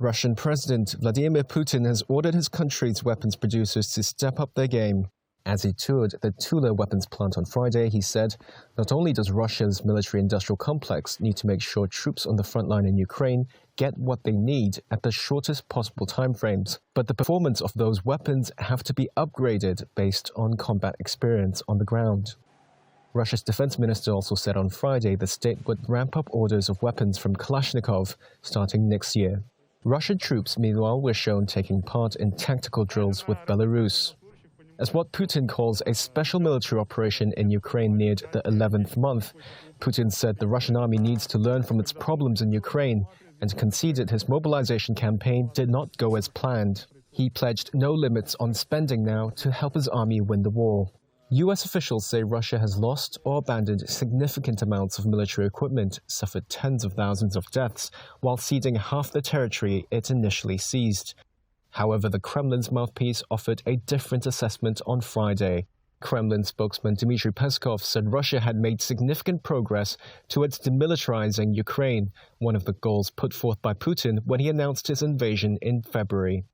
Russian President Vladimir Putin has ordered his country's weapons producers to step up their game. As he toured the Tula weapons plant on Friday, he said, not only does Russia's military-industrial complex need to make sure troops on the front line in Ukraine get what they need at the shortest possible timeframes, but the performance of those weapons have to be upgraded based on combat experience on the ground. Russia's defense minister also said on Friday the state would ramp up orders of weapons from Kalashnikov starting next year. Russian troops, meanwhile, were shown taking part in tactical drills with Belarus. As what Putin calls a special military operation in Ukraine neared the 11th month, Putin said the Russian army needs to learn from its problems in Ukraine and conceded his mobilization campaign did not go as planned. He pledged no limits on spending now to help his army win the war. US officials say Russia has lost or abandoned significant amounts of military equipment, suffered tens of thousands of deaths, while ceding half the territory it initially seized. However, the Kremlin's mouthpiece offered a different assessment on Friday. Kremlin spokesman Dmitry Peskov said Russia had made significant progress towards demilitarizing Ukraine, one of the goals put forth by Putin when he announced his invasion in February.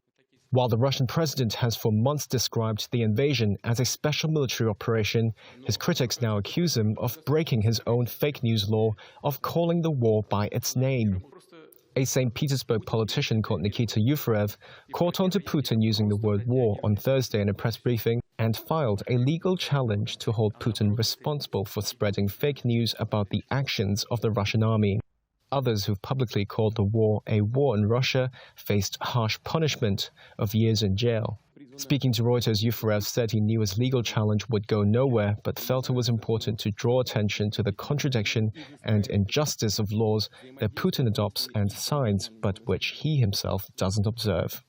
While the Russian president has for months described the invasion as a special military operation, his critics now accuse him of breaking his own fake news law of calling the war by its name. A St. Petersburg politician called Nikita Yuferev caught on to Putin using the word war on Thursday in a press briefing and filed a legal challenge to hold Putin responsible for spreading fake news about the actions of the Russian army. Others who've publicly called the war a war in Russia faced harsh punishment of years in jail. Speaking to Reuters, Yuferev said he knew his legal challenge would go nowhere, but felt it was important to draw attention to the contradiction and injustice of laws that Putin adopts and signs, but which he himself doesn't observe.